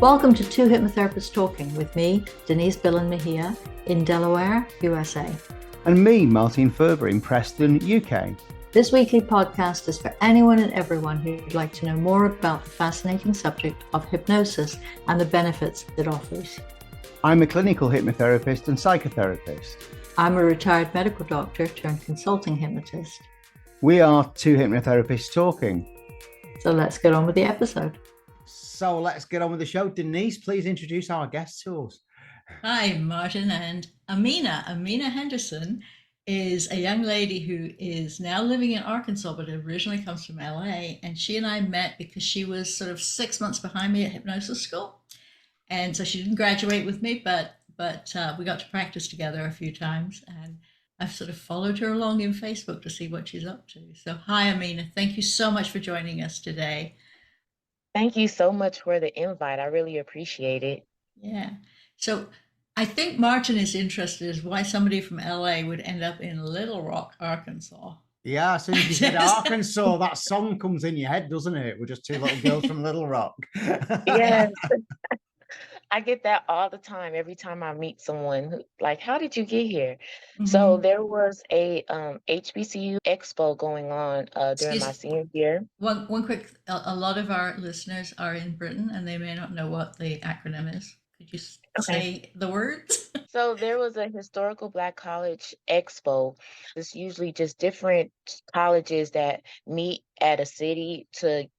Welcome to Two Hypnotherapists Talking with me, Denise Billen-Mejia, in Delaware, USA. And me, Martin Furber, in Preston, UK. This weekly podcast is for anyone and everyone who'd like to know more about the fascinating subject of hypnosis and the benefits it offers. I'm a clinical hypnotherapist and psychotherapist. I'm a retired medical doctor turned consulting hypnotist. We are Two Hypnotherapists Talking. So let's get on with the episode. So let's get on with the show. Denise, please introduce our guests to us. Hi, Martin and Amina. Aminah Henderson is a young lady who is now living in Arkansas, but originally comes from LA. And she and I met because she was sort of 6 months behind me at hypnosis school. And so she didn't graduate with me, but we got to practice together a few times. And I've sort of followed her along in Facebook to see what she's up to. So hi, Amina. Thank you so much for joining us today. Thank you so much for the invite. I really appreciate it. Yeah. So I think Martin is interested as why somebody from LA would end up in Little Rock, Arkansas. Yeah, as soon as you said Arkansas, that song comes in your head, doesn't it? We're just two little girls from Little Rock. Yes. I get that all the time. Every time I meet someone who, like, how did you get here? Mm-hmm. So there was a HBCU expo going on during my senior year. One quick, a lot of our listeners are in Britain and they may not know what the acronym is. Could you say the words? So there was a historical Black college expo. It's usually just different colleges that meet at a city to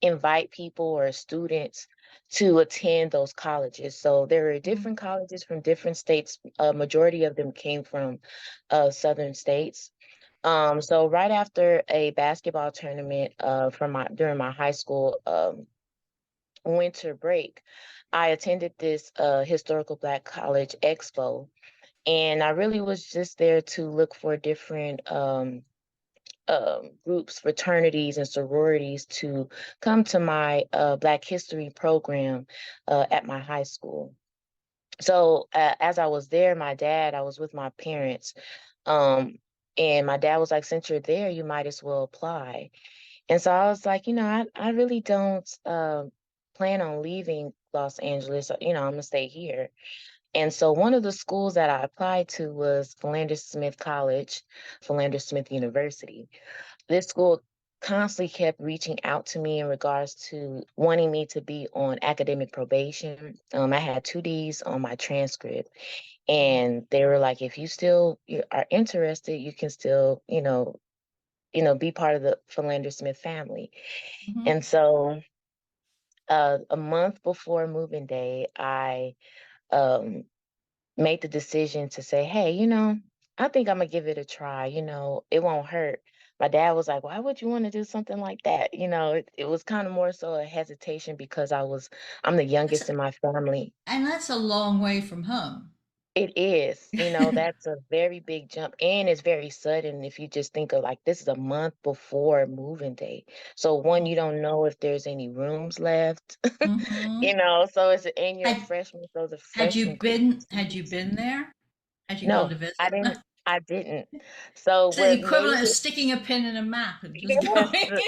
invite people or students to attend those colleges. So there were different colleges from different states. A majority of them came from southern states. So right after a basketball tournament during my high school winter break, I attended this historical Black college expo, and I really was just there to look for different groups, fraternities, and sororities to come to my Black History program at my high school. So as I was there, I was with my parents, and my dad was like, since you're there, you might as well apply. And so I was like, I really don't plan on leaving Los Angeles. I'm going to stay here. And so one of the schools that I applied to was Philander Smith College, Philander Smith University. This school constantly kept reaching out to me in regards to wanting me to be on academic probation. I had 2 Ds on my transcript, and they were like, if you are interested, you can still, be part of the Philander Smith family. Mm-hmm. And so a month before moving day, I made the decision to say, hey, I think I'm gonna give it a try. It won't hurt. My dad was like, why would you want to do something like that? It was kind of more so a hesitation because I'm the youngest in my family. And that's a long way from home. It is, that's a very big jump, and it's very sudden if you just think of like this is a month before moving day. So one, you don't know if there's any rooms left, Mm-hmm. so it's and you're a freshman, so the freshman. Had you been there? Had you No, gone to visit? I didn't. So it's the equivalent of sticking a pin in a map and just going.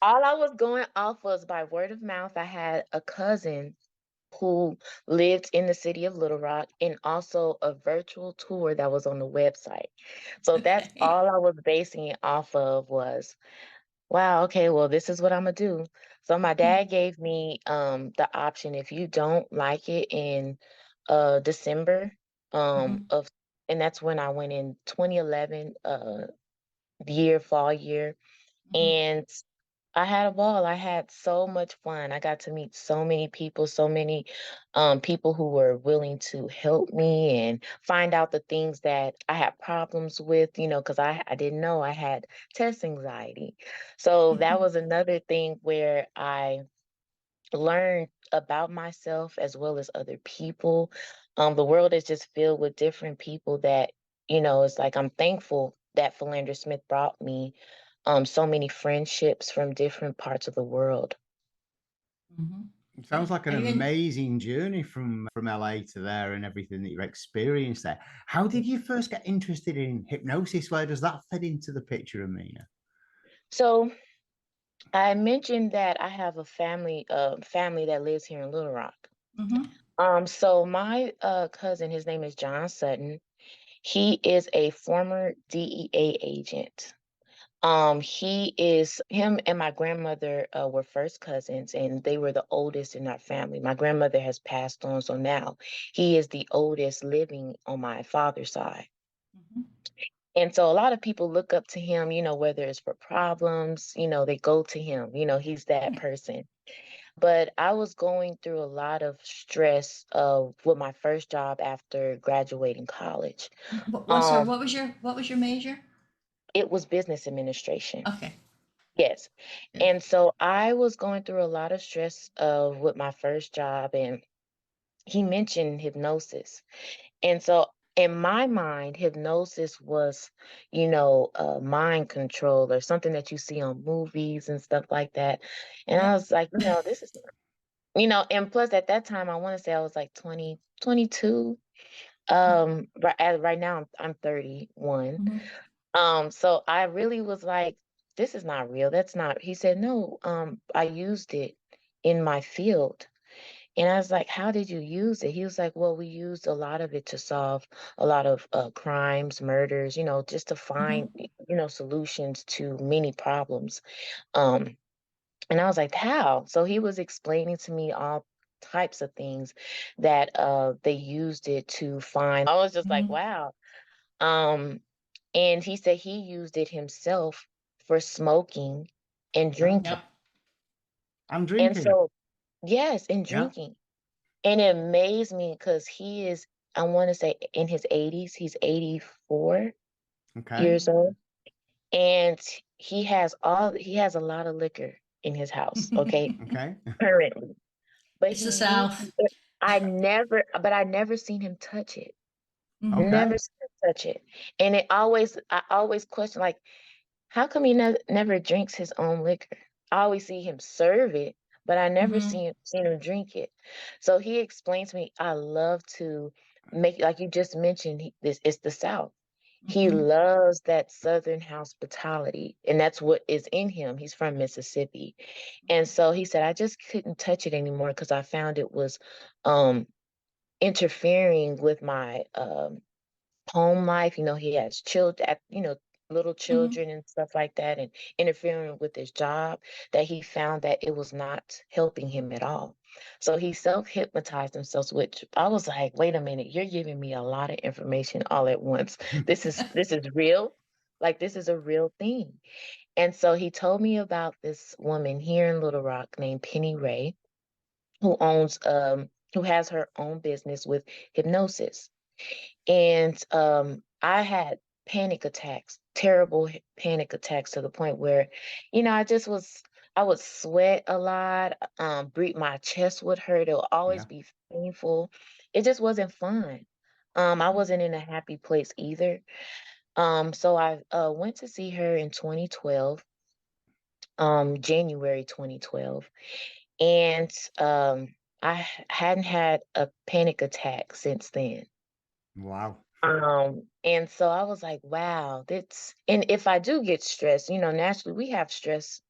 All I was going off was by word of mouth. I had a cousin who lived in the city of Little Rock, and also a virtual tour that was on the website. So that's all I was basing it off of was, wow, okay, well, this is what I'm gonna do. So my dad gave me the option, if you don't like it in December and that's when I went in 2011, fall year. And I had a ball. I had so much fun. I got to meet so many people, people who were willing to help me and find out the things that I had problems with, because I didn't know I had test anxiety. So that was another thing where I learned about myself as well as other people. The world is just filled with different people that, it's like I'm thankful that Philander Smith brought me so many friendships from different parts of the world. Mm-hmm. It sounds like an amazing journey from LA to there and everything that you've experienced there. How did you first get interested in hypnosis? Where does that fit into the picture, Amina? So I mentioned that I have a family that lives here in Little Rock. Mm-hmm. So my cousin, his name is John Sutton. He is a former DEA agent. Him and my grandmother were first cousins, and they were the oldest in our family. My grandmother has passed on, so now he is the oldest living on my father's side. Mm-hmm. And so a lot of people look up to him, whether it's for problems, they go to him, he's that person. But I was going through a lot of stress with my first job after graduating college. So Um, what was your major? it was business administration. Okay. Yes. Good. And so I was going through a lot of stress with my first job, and he mentioned hypnosis. And so in my mind, hypnosis was, mind control or something that you see on movies and stuff like that. And I Yep. was like, this is, and plus at that time, I want to say I was like 20, 22. Right now I'm 31. Mm-hmm. So I really was like, this is not real. That's not, he said, no, I used it in my field. And I was like, how did you use it? He was like, well, we used a lot of it to solve a lot of crimes, murders, just to find, Mm-hmm. solutions to many problems. Um, and I was like, how? So he was explaining to me all types of things that they used it to find. I was just like, Mm-hmm. wow. Um, and he said he used it himself for smoking and Oh, drinking. Yep. I'm And drinking. so, yes, and Yeah. drinking. And it amazed me because he is, I want to say in his 80s, he's 84 Okay. years old. And he has a lot of liquor in his house, okay, Okay. currently. But It's the he used South. it. I never seen him touch it. Mm-hmm. Okay. Never seen him touch it. And I always question, like, how come he never drinks his own liquor? I always see him serve it, but I never Mm-hmm. seen him drink it. So he explains to me, I love to make, like you just mentioned, this it's the South. He Mm-hmm. loves that Southern hospitality, and that's what is in him. He's from Mississippi. And so he said, I just couldn't touch it anymore because I found it was um interfering with my home life. He has children, little Mm-hmm. children and stuff like that, and interfering with his job, that he found that it was not helping him at all. So he self-hypnotized himself, which I was like, wait a minute, you're giving me a lot of information all at once. This is real. Like, this is a real thing. And so he told me about this woman here in Little Rock named Penny Ray, who has her own business with hypnosis. And I had panic attacks, terrible panic attacks, to the point where, I would sweat a lot, breathe, my chest would hurt, it would always Yeah. be painful. It just wasn't fun. I wasn't in a happy place either. So I went to see her in 2012, January 2012, and hadn't had a panic attack since then. Wow. And so I was like, wow, and if I do get stressed, naturally we have stress,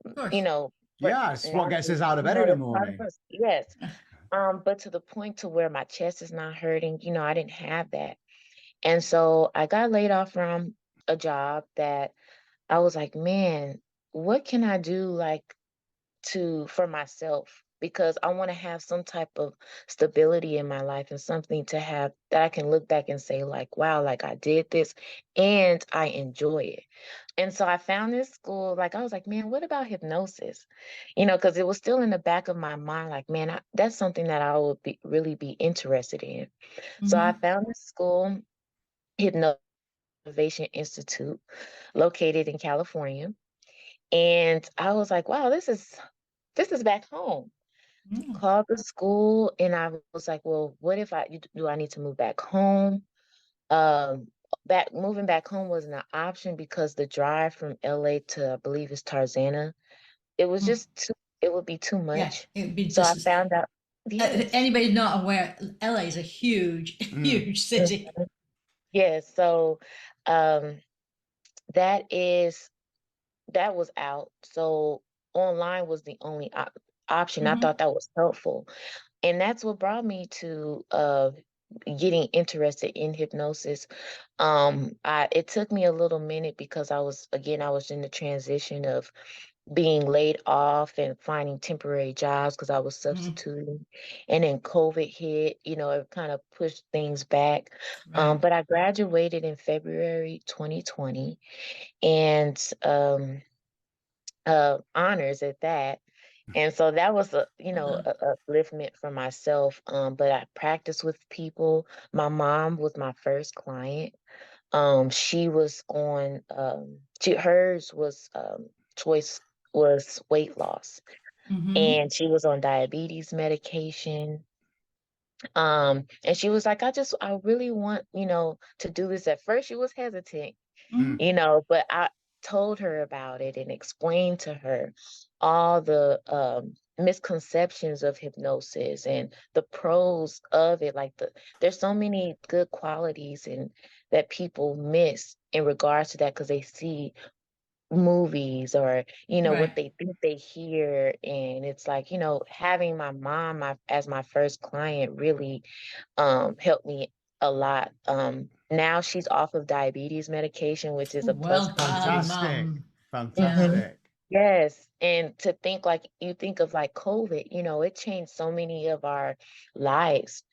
Of you course. know, for Yeah, it's what gets naturally, us out of bed in the that's part of morning. us. Yes. But to the point to where my chest is not hurting, I didn't have that. And so I got laid off from a job that I was like, man, what can I do, like, for myself, because I want to have some type of stability in my life and something to have that I can look back and say, like, wow, like, I did this and I enjoy it. And so I found this school. Like, I was like, man, what about hypnosis? Because it was still in the back of my mind, like, man, that's something that I would really be interested in. So I Mm-hmm. found this school, Hypno Innovation Institute, located in California. And I was like, wow, this is back home. Mm-hmm. Called the school, and I was like, well, what if do I need to move back home? Um, moving back home wasn't an option because the drive from LA to, I believe, it's Tarzana, it was just it would be too Yeah, much. it would be So I distance. found out, yes. Anybody not aware, LA is a huge, Mm. huge city. Mhm. Yes. So um that is that was out. So online was the only option. I thought that was helpful. And that's what brought me to getting interested in hypnosis. It took me a little minute because I was in the transition of being laid off and finding temporary jobs because I was substituting. And then COVID hit, it kind of pushed things back. Right. But I graduated in February 2020 and honors at that. And so that was a upliftment for myself. But I practiced with people. My mom was my first client. She was on hers was choice was weight loss, and she was on diabetes medication. And she was like, I really want, to do this. At first she was hesitant, but I told her about it and explained to her all the misconceptions of hypnosis and the pros of it. There's so many good qualities and that people miss in regards to that because they see movies or what they think they hear, and it's like having my mom as my first client really helped me a lot. Now she's off of diabetes medication, which is a plus Well for me. done, Fantastic. Mum. Fantastic. Yes, and to think like you think of like COVID, it changed so many of our lives.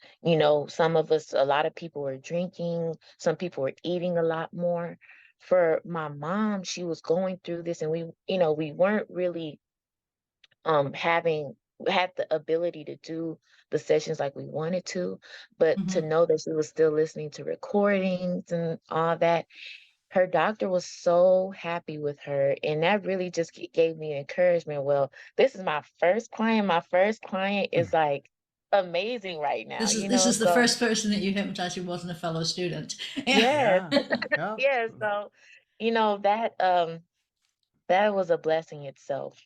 Some of us, a lot of people were drinking, some people were eating a lot more. For my mom, she was going through this, and we weren't really having had the ability to do the sessions like we wanted to, but to know that she was still listening to recordings and all that, her doctor was so happy with her, and that really just gave me encouragement. Well, this is my first client. My first client is like amazing right now, This is the so first person that you hypnotized who wasn't a fellow student. yes. Yeah. Yeah. Yeah, so that was a blessing itself.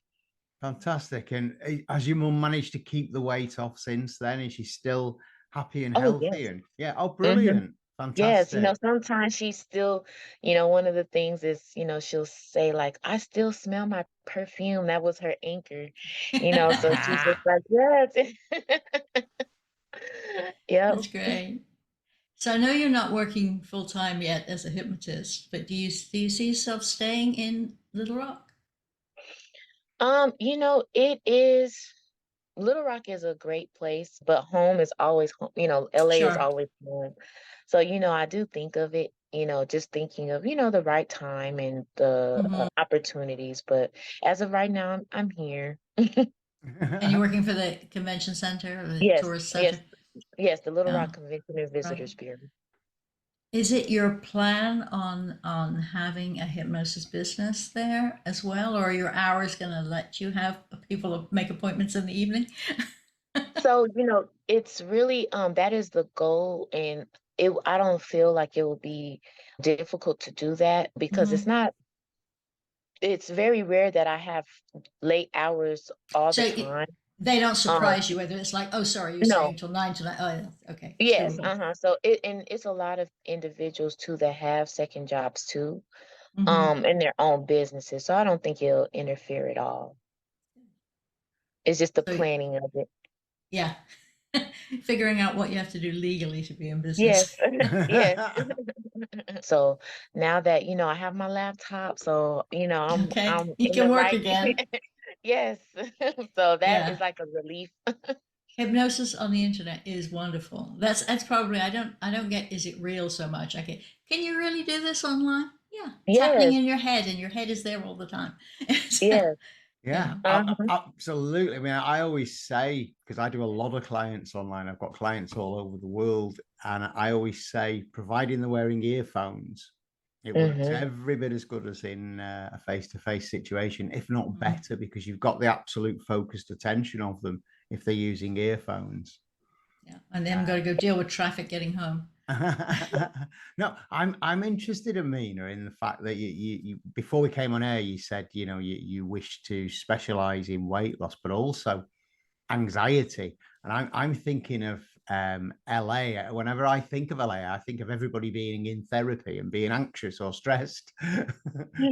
Fantastic. And has your mum managed to keep the weight off since then? Is she still happy and Oh healthy? yes. And yeah, oh, hmm brilliant. Yes, Fantastic. sometimes she's still, one of the things is, she'll say like, I still smell my perfume. That was her anchor, so she's just like, yes. Yep. That's great. So I know you're not working full time yet as a hypnotist, but do you see yourself staying in Little Rock? It is Little Rock is a great place, but home is always home. LA is Sure. always home. So, I do think of it, just thinking of, the right time and the opportunities. But as of right now, I'm here. And you're working for the convention center or the Yes, tourist yes, center? yes, the Little Yeah, Rock Convention and right. Visitors Bureau. Is it your plan on having a hypnosis business there as well, or are your hours going to let you have people make appointments in the evening? So, it's really that is the goal, and I don't feel like it will be difficult to do that because it's very rare that I have late hours all the So time. they don't Um, surprise you whether it's like, oh, sorry, you're no, staying till 9 tonight. Oh, yeah, okay, it's yes, doable. So it's a lot of individuals too that have second jobs too, Hmm. in their own businesses. So I don't think it'll interfere at all. It's just the So planning of it. yeah, figuring out what you have to do legally to be in Yes, business. yes. So now that I have my laptop, so Okay, I'm you in can the work right. again. Yes. So that is Yeah. like a relief. Hypnosis on the internet is wonderful. That's probably I don't get is it real so much. Can you really do this online? Yeah, it's happening Yes, in your head, and your head is there all the time. yes. Yeah, Yeah. Uh-huh. absolutely. I mean, I always say, because I do a lot of clients online, I've got clients all over the world, and I always say, providing they're wearing earphones, it works hmm every bit as good as in a face-to-face situation, if not Mhm. better, because you've got the absolute focused attention of them if they're using earphones. Yeah, and then got to go deal with traffic getting home. No, I'm interested, Amina, in the fact that you before we came on air, you said you wish to specialize in weight loss, but also anxiety. And I'm thinking of LA. Whenever I think of LA, I think of everybody being in therapy and being anxious or stressed.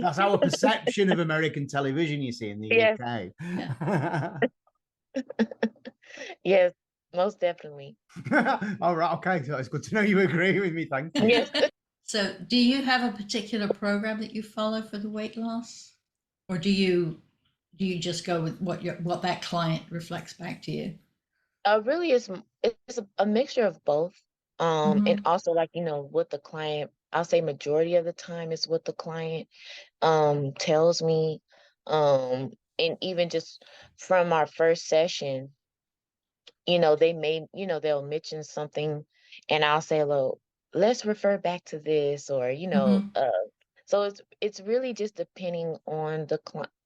That's our perception of American television, you see, in the Yes. UK. Yeah. Yes, most definitely. All right, okay, so it's good to know you agree with me. Thank you. Yes. So, do you have a particular program that you follow for the weight loss, or do you just go with what that client reflects back to you? Really, it's a mixture of both. And Mm-hmm. also, like, what the client, I'll say majority of the time is what the client tells me. And even just from our first session, they'll mention something, and I'll say, "Look, let's refer back to this," or, Mm-hmm. so it's really just depending on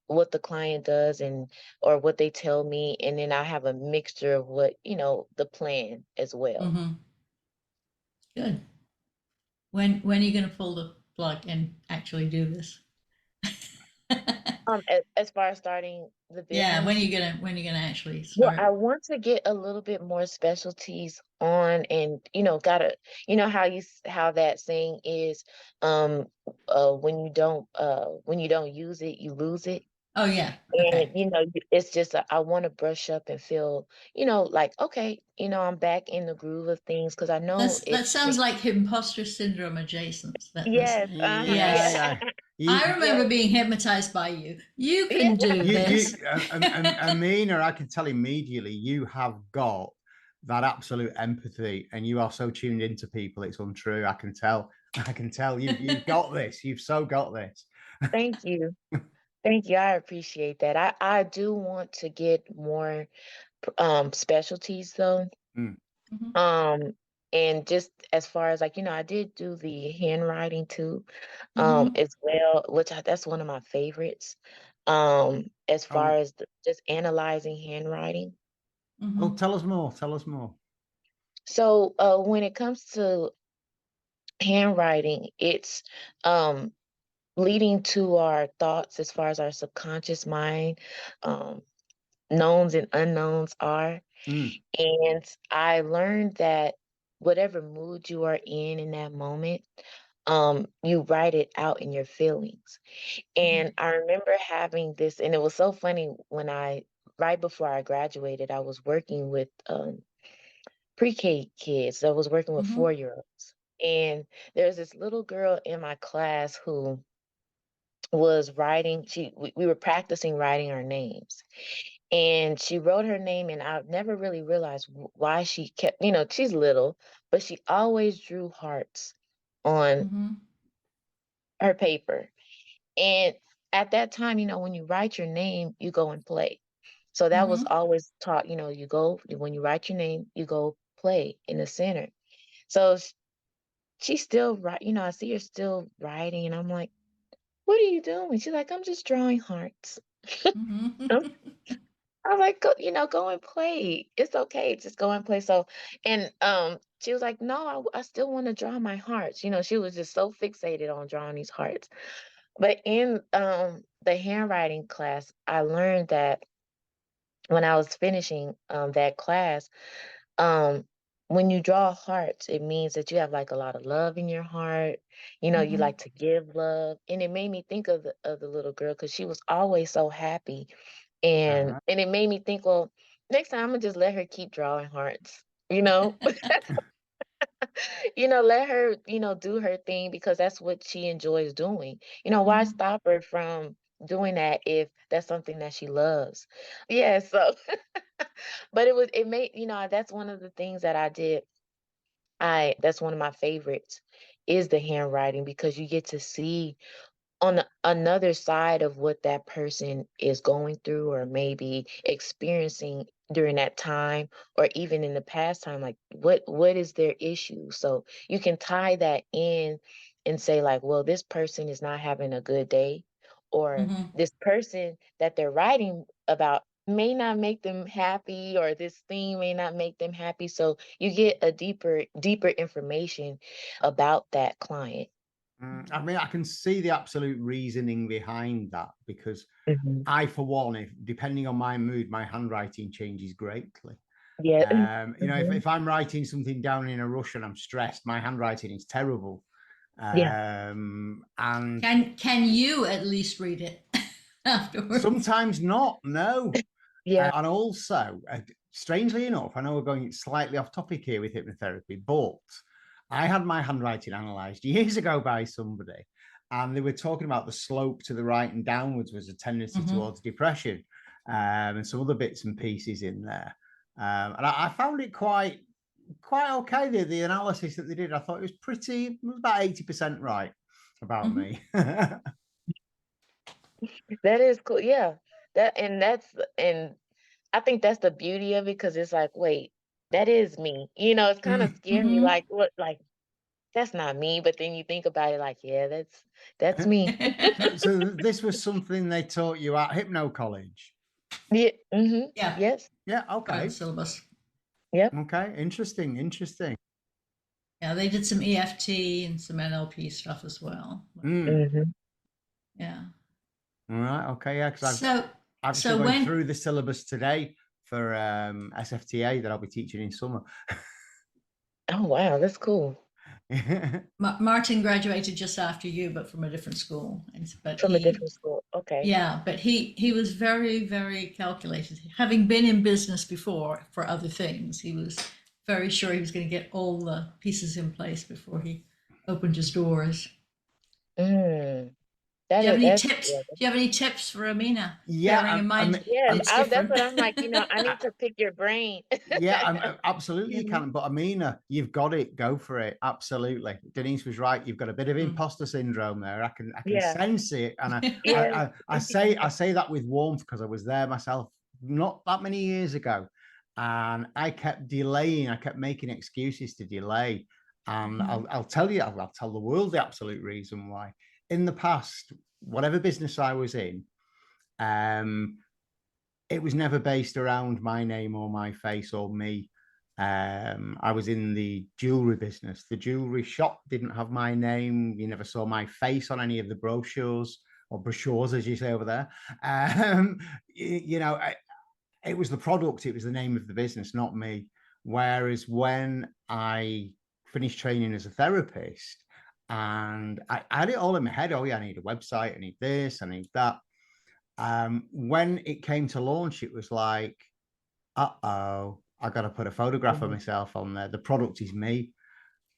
what the client does, and or what they tell me, and then I have a mixture of what, the plan as well. Mm-hmm. Good. When are you going to pull the plug and actually do this? As far as starting the Yeah, business, when are you gonna actually well, start? I want to get a little bit more specialties on, and gotta, how that saying is, um, when you don't use it, you lose it. Oh yeah. And Okay. it's just I want to brush up and feel, like, okay, I'm back in the groove of things, because I know That sounds like imposter syndrome adjacent. That's yes, Yeah, yes. yeah, yeah. I You, yeah, remember being hypnotized by you. You yeah. can do this. Amina, I can tell immediately you have got that absolute empathy, and you are so tuned into people. It's untrue. I can tell. I can tell you've got this. You've so got this. Thank you. Thank you. I appreciate that. I do want to get more specialties though. Mm. Mhm. Um, and just as far as, like, I did do the handwriting too, Mhm. as well, which that's one of my favorites. As far Oh, as just analyzing handwriting. oh, Mhm. tell us more. Tell us more. So, when it comes to handwriting, it's um leading to our thoughts as far as our subconscious mind, um, knowns and unknowns are. Mm. And I learned that whatever mood you are in that moment, you write it out in your feelings. Mhm. And I remember having this, and it was so funny when right before I graduated, I was working with pre-K kids. I was working with Mhm. 4-year-olds. And there's this little girl in my class who was writing, we were practicing writing our names. And she wrote her name, and I never really realized why she kept, she's little, but she always drew hearts on Mhm. her paper. And at that time, when you write your name, you go and play. So that was Mhm. always taught, when you write your name, you go play in the center. So she's still right, I see her still writing, and I'm like, what are you doing? She's like, I'm just drawing hearts. Mhm. I was like, go and play. It's okay. Just go and play. So, and she was like, no, I still want to draw my hearts. She was just so fixated on drawing these hearts. But in the handwriting class, I learned that when I was finishing that class, um, when you draw hearts, it means that you have like a lot of love in your heart. You Mhm. like to give love. And it made me think of the little girl, because she was always so happy. All And right. it made me think, well, next time I'm gonna just let her keep drawing hearts, you know? Let her, do her thing, because that's what she enjoys doing. Why Mhm. stop her from doing that if that's something that she loves? Yeah, so but it made, that's one of the things that I did. That's one of my favorites, is the handwriting, because you get to see on another side of what that person is going through, or maybe experiencing during that time, or even in the past time, like what is their issue. So you can tie that in and say, like, well, this person is not having a good day, or Mhm. this person that they're writing about may not make them happy, or this thing may not make them happy. So you get a deeper information about that client. I mean, I can see the absolute reasoning behind that, because Mhm. I, for one, if depending on my mood, my handwriting changes greatly. Yeah. You know, Mhm. if I'm writing something down in a rush and I'm stressed, my handwriting is terrible. Yeah. And Can you at least read it afterwards? sometimes not, no. Yeah. And also, strangely enough, I know we're going slightly off topic here with hypnotherapy, but I had my handwriting analysed years ago by somebody, and they were talking about the slope to the right and downwards was a tendency towards depression, and some other bits and pieces in there. And I found it quite okay. The analysis that they did, I thought it was about 80% right about me. That is cool. Yeah. And I think that's the beauty of it, because it's like, wait, that is me. It's kind of scary, like what, like that's not me. But then you think about it, like, yeah, that's me. So this was something they taught you at Hypno College? Yeah. Mm-hmm. Yeah, Yes. Yeah, part of the okay. syllabus. Yep. Okay, interesting. Yeah, they did some EFT and some NLP stuff as well. Mm-hmm. Yeah. All right, okay, yeah, because So I'm so actually going when through the syllabus today for SFTA that I'll be teaching in summer. Oh, wow, that's cool. Martin graduated just after you, but from a different school. But From a different school. Okay. yeah, but he was very, very calculated. Having been in business before for other things, he was very sure he was going to get all the pieces in place before he opened his doors. Mm. Do you have any That's, tips? yeah. Do you have any tips for Amina? Bearing Yeah, in mind Yes, it's that's different. what I'm like, I need to pick your brain. yeah, absolutely you Mhm. can. But Amina, you've got it. Go for it. Absolutely. Denise was right. You've got a bit of Mm. imposter syndrome there. I can Yeah. sense it, and Yes. I say that with warmth because I was there myself not that many years ago, and I kept delaying. I kept making excuses to delay, and I'll tell you. I'll tell the world the absolute reason why. In the past, whatever business I was in, it was never based around my name or my face or me. I was in the jewelry business. The jewelry shop didn't have my name. You never saw my face on any of the brochures, or brochures, as you say over there. You know, it was the product, it was the name of the business, not me. Whereas when I finished training as a therapist, and I had it all in my head, oh yeah, I need a website, I need this, I need that. When it came to launch, it was like, uh-oh, I got to put a photograph of myself on there. The product is me.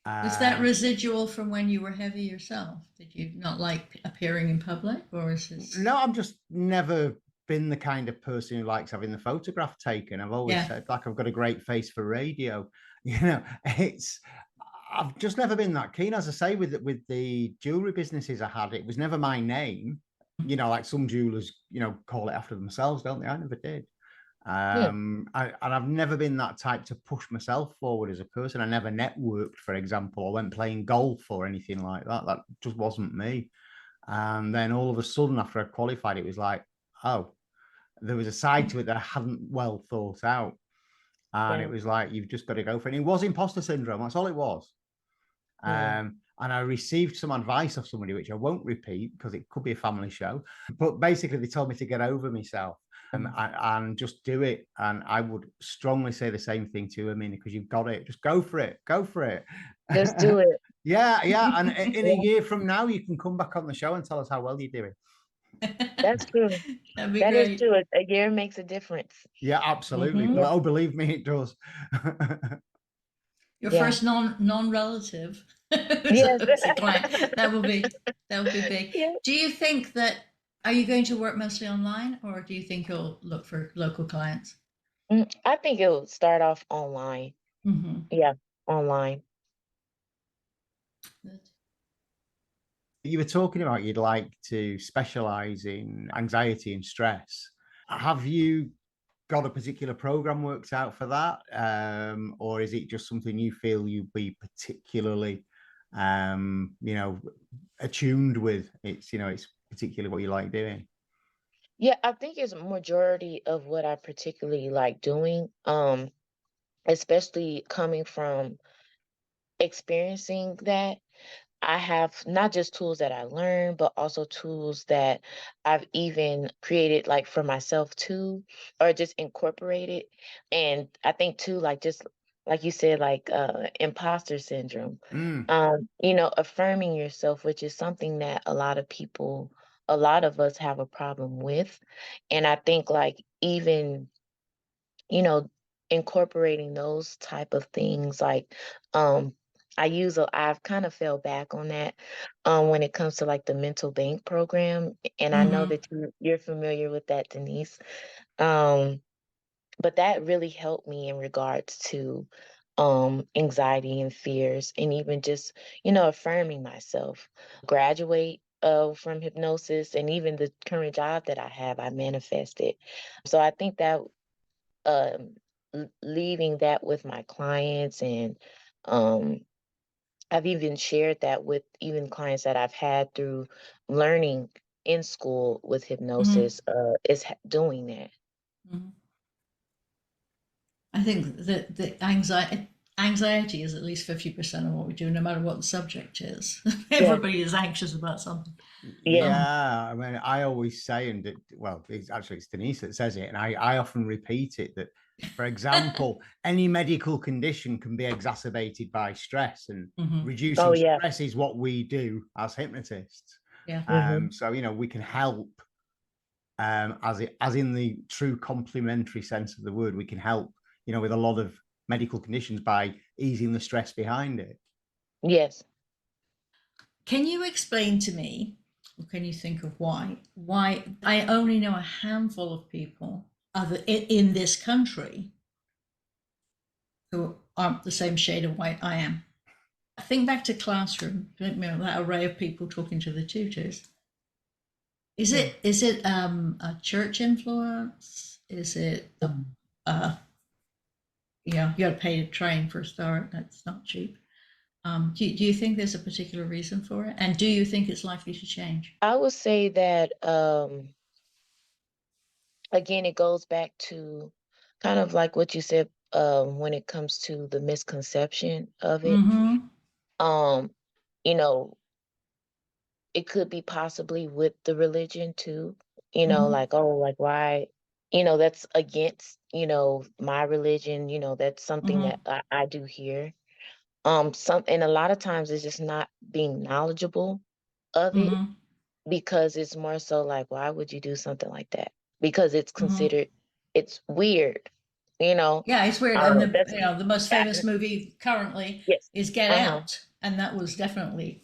Was that residual from when you were heavy yourself? Did you not like appearing in public, or is this? No, I've just never been the kind of person who likes having the photograph taken. I've always said, like, I've got a great face for radio. I've just never been that keen. As I say, with the jewelry businesses I had, it was never my name. Like some jewelers, call it after themselves, don't they? I never did. And I've never been that type to push myself forward as a person. I never networked, for example, or went playing golf or anything like that. That just wasn't me. And then all of a sudden, after I qualified, it was like, oh, there was a side to it that I hadn't well thought out. And it was like, you've just got to go for it. And it was imposter syndrome. That's all it was. And I received some advice of somebody, which I won't repeat because it could be a family show. But basically, they told me to get over myself and just do it. And I would strongly say the same thing to Amina, because you've got it. Just go for it. Go for it. Just do it. Yeah. And in a year from now, you can come back on the show and tell us how well you're doing. That's true. That'd be That great. is true. A year makes a difference. Yeah, absolutely. Mhm. Oh, believe me, it does. Your first non-relative. Yes. That will be big. Yeah. Do you think that, are you going to work mostly online, or do you think you'll look for local clients? I think it'll start off online. Mm-hmm. Yeah, online. Good. You were talking about you'd like to specialize in anxiety and stress. Have you got a particular program worked out for that? Or is it just something you feel you'd be particularly, attuned with? It's particularly what you like doing. Yeah, I think it's a majority of what I particularly like doing, especially coming from experiencing that. I have not just tools that I learned, but also tools that I've even created like for myself too, or just incorporated. And I think too, like just like you said, like imposter syndrome, Mm. affirming yourself, which is something that a lot of us have a problem with. And I think like even you know, incorporating those type of things like um I've kind of fell back on that when it comes to like the mental bank program. And I know Mm-hmm. that you're familiar with that, Denise. Um but that really helped me in regards to anxiety and fears, and even just affirming myself. Graduate from hypnosis, and even the current job that I have, I manifested. So I think that um, leaving that with my clients, and um, I've even shared that with even clients that I've had through learning in school with Mm-hmm. hypnosis, doing that. Mm-hmm. I think that the anxiety is at least 50% of what we do, no matter what the subject is. Yes, Everybody is anxious about something. yes, Yeah, I mean, I always say, well, it's Denise that says it, and I often repeat it that, for example, any medical condition can be exacerbated by stress, and Mm-hmm. oh reducing yeah, stress is what we do as hypnotists. Yeah. hmm So we can help, as in the true complementary sense of the word, we can help, with a lot of medical conditions by easing the stress behind it. yes. Can you explain to me, or can you think of why I only know a handful of people other in this country who aren't the same shade of white I am? Think back to classroom, that array of people talking to the tutors. Mm. Is it a church influence? Is it uh, you got to pay to train for a start? That's not cheap. Do you think there's a particular reason for it? And do you think it's likely to change? I would say that again, it goes back to kind of like what you said when it comes to the misconception of it. Mm-hmm. Um, you know, it could be possibly with the religion too, Mm-hmm. like, oh, like why, that's against, my religion, that's something Mm-hmm. that I do here. And a lot of times it's just not being knowledgeable of it, Mm-hmm. because it's more so like, why would you do something like that? Because it's Mm-hmm. considered, it's weird, you know. Yeah, it's weird. And That's the most that, famous movie currently yes. is Get Uh-huh. Out, and that was definitely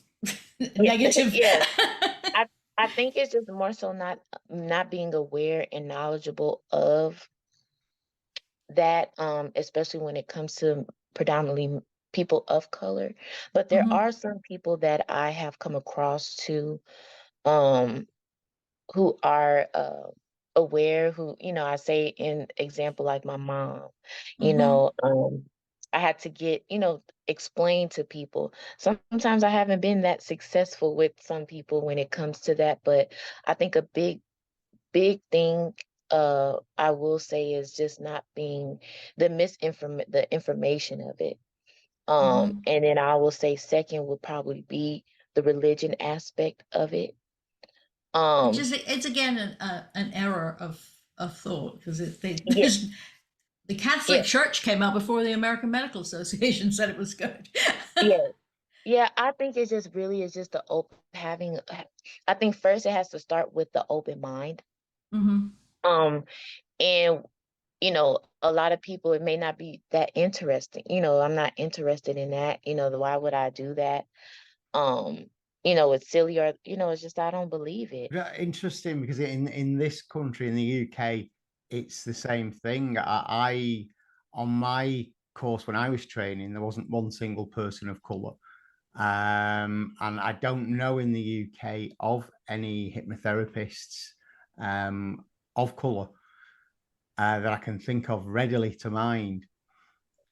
Yeah, negative. yes. I I think it's just more so not being aware and knowledgeable of that, especially when it comes to predominantly people of color. But there Mm-hmm. are some people that I have come across too, um, who are aware, who, I say in example, like my mom, you Mm-hmm. know, I had to get, explain to people. Sometimes I haven't been that successful with some people when it comes to that, but I think a big thing I will say is just not being the information of it. Mm-hmm. And then I will say second would probably be the religion aspect of it. Which Um, is it's again an error of thought because yeah, the Catholic yeah, Church came out before the American Medical Association said it was good. yeah. Yeah, I think it just really is just the open having I think first it has to start with the open mind. Mm-hmm. Um and a lot of people, it may not be that interesting. I'm not interested in that. Why would I do that? Um, it's silly, or it's just I don't believe it. Yeah, interesting, because in this country, in the UK, it's the same thing. I on my course when I was training, there wasn't one single person of color, and I don't know in the UK of any hypnotherapists of color that I can think of readily to mind.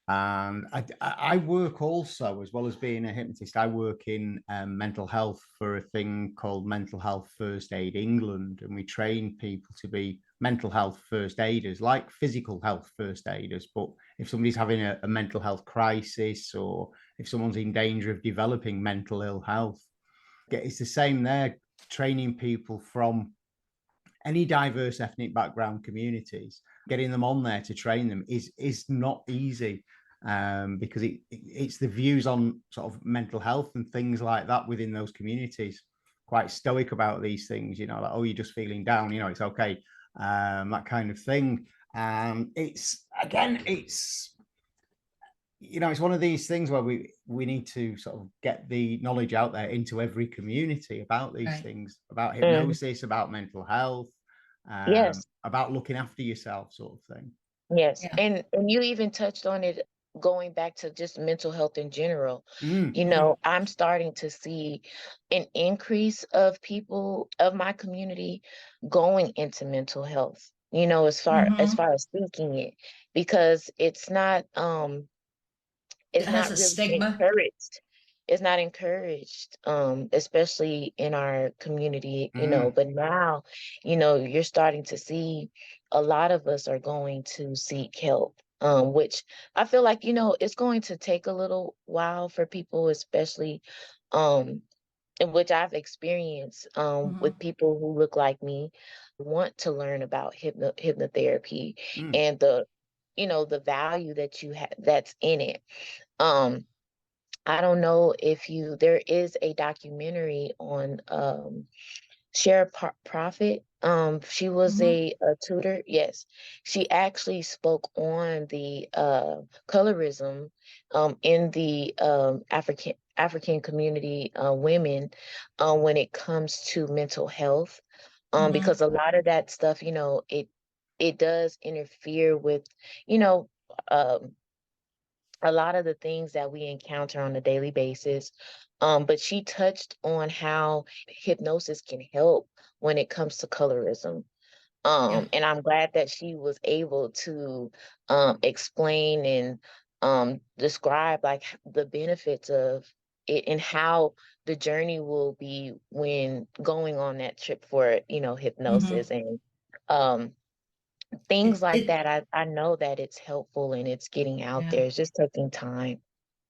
And I work also, as well as being a hypnotist, I work in mental health for a thing called Mental Health First Aid England. And we train people to be mental health first aiders, like physical health first aiders. But if somebody's having a mental health crisis, or if someone's in danger of developing mental ill health. It's the same there, training people from any diverse ethnic background communities, getting them on there to train them is not easy, because it's the views on sort of mental health and things like that within those communities, quite stoic about these things, you know, like, oh, you're just feeling down, you know, it's okay, that kind of thing. It's, again, it's, you know, it's one of these things where we need to sort of get the knowledge out there into every community about these things, about hypnosis, about mental health, Yes. about looking after yourself, sort of thing. Yes. Yeah. And you even touched on it, going back to just mental health in general. Mm. You know, I'm starting to see an increase of people of my community going into mental health, you know, as far as seeking it, because It it's has not a really stigma. encouraged. It's not encouraged, especially in our community, you know, but now, you know, you're starting to see a lot of us are going to seek help, which I feel like, you know, it's going to take a little while for people, especially, in which I've experienced, with people who look like me, want to learn about hypnotherapy and the, you know, the value that you have that's in it. Um, I don't know if there is a documentary on Profit. She was a tutor. Yes, she actually spoke on the colorism in the African community women when it comes to mental health, because a lot of that stuff, you know, it does interfere with, you know, um, a lot of the things that we encounter on a daily basis. But she touched on how hypnosis can help when it comes to colorism. Yeah. And I'm glad that she was able to explain and describe like the benefits of it and how the journey will be when going on that trip for, you know, hypnosis and um, things like It that. I know that it's helpful and it's getting out yeah. there. It's just taking time.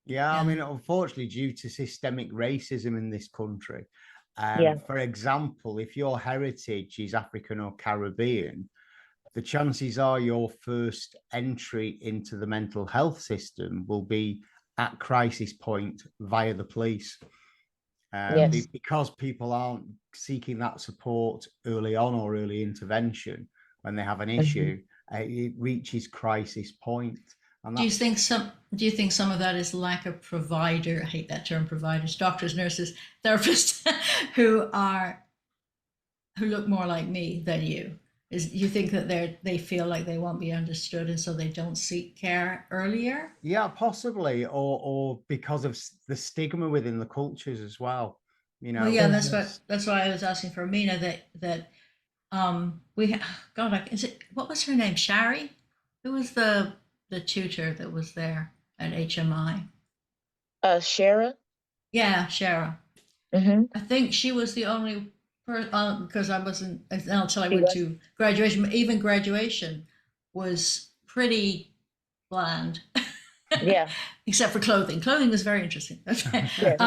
Yeah, I Yeah. mean, unfortunately, due to systemic racism in this country, Yeah. for example, if your heritage is African or Caribbean, the chances are your first entry into the mental health system will be at crisis point via the police. Yes. Because people aren't seeking that support early on or early intervention when they have an Mhm. issue, it reaches crisis point. And Do you that's, think some of that is lack of provider? I hate that term, providers, doctors, nurses, therapists, who look more like me than you. You think that they feel like they won't be understood and so they don't seek care earlier? yeah, possibly, or because of the stigma within the cultures as well. You Well, know, yeah, Mhm. that's why I was asking for Amina that God, is it, what was her name? Shari? Who was the tutor that was there at HMI? Shara. Yeah, Shara. Hmm. I think she was the only person, because I wasn't until I She went was. to graduation. Even graduation was pretty bland, Yeah. except for clothing. Clothing was very interesting. Okay, Yeah.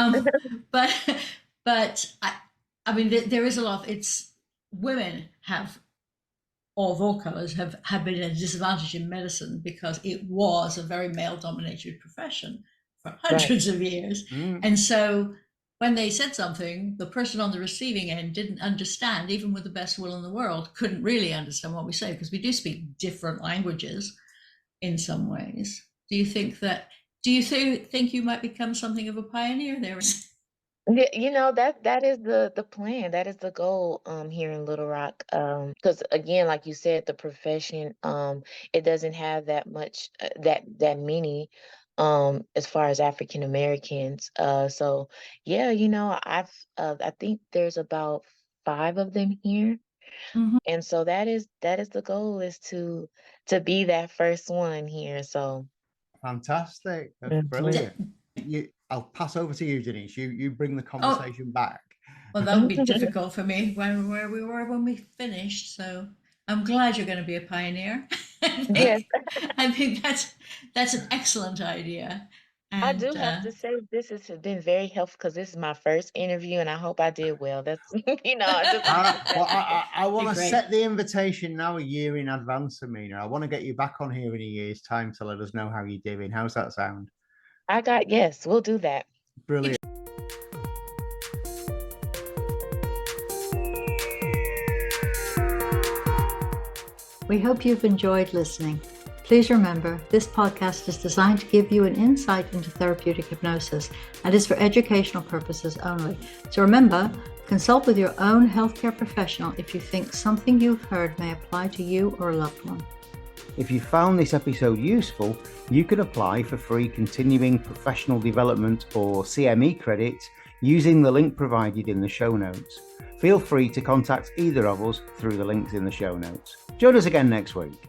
but I mean, there is a lot. It's women have of all colors have been at a disadvantage in medicine because it was a very male dominated profession for Right. hundreds of years. Mm. And so when they said something, the person on the receiving end didn't understand, even with the best will in the world, couldn't really understand what we say because we do speak different languages in some ways. Do you think you might become something of a pioneer there? Yeah, you know, that is the plan. That is the goal here in Little Rock. Because again, like you said, the profession it doesn't have that much that many as far as African Americans. So yeah, you know, I think there's about 5 of them here. Mhm. And so that is the goal, is to be that first one here. So Fantastic. That's mhm. brilliant. I'll pass over to you, Denise. You bring the Oh, conversation back. well, that would be difficult for me where we were when we finished. So I'm glad you're going to be a pioneer. I Yes. think I think that's an excellent idea. I And do have to say this has been very helpful because this is my first interview, and I hope I did well. That's I just All want right. to Well, say. I want to Great. set the invitation now a year in advance, Amina. I want to get you back on here in a year's time to let us know how you're doing. How's that sound? Yes, we'll do that. Brilliant. We hope you've enjoyed listening. Please remember, this podcast is designed to give you an insight into therapeutic hypnosis and is for educational purposes only. So remember, consult with your own healthcare professional if you think something you've heard may apply to you or a loved one. If you found this episode useful, you can apply for free continuing professional development or CME credits using the link provided in the show notes. Feel free to contact either of us through the links in the show notes. Join us again next week.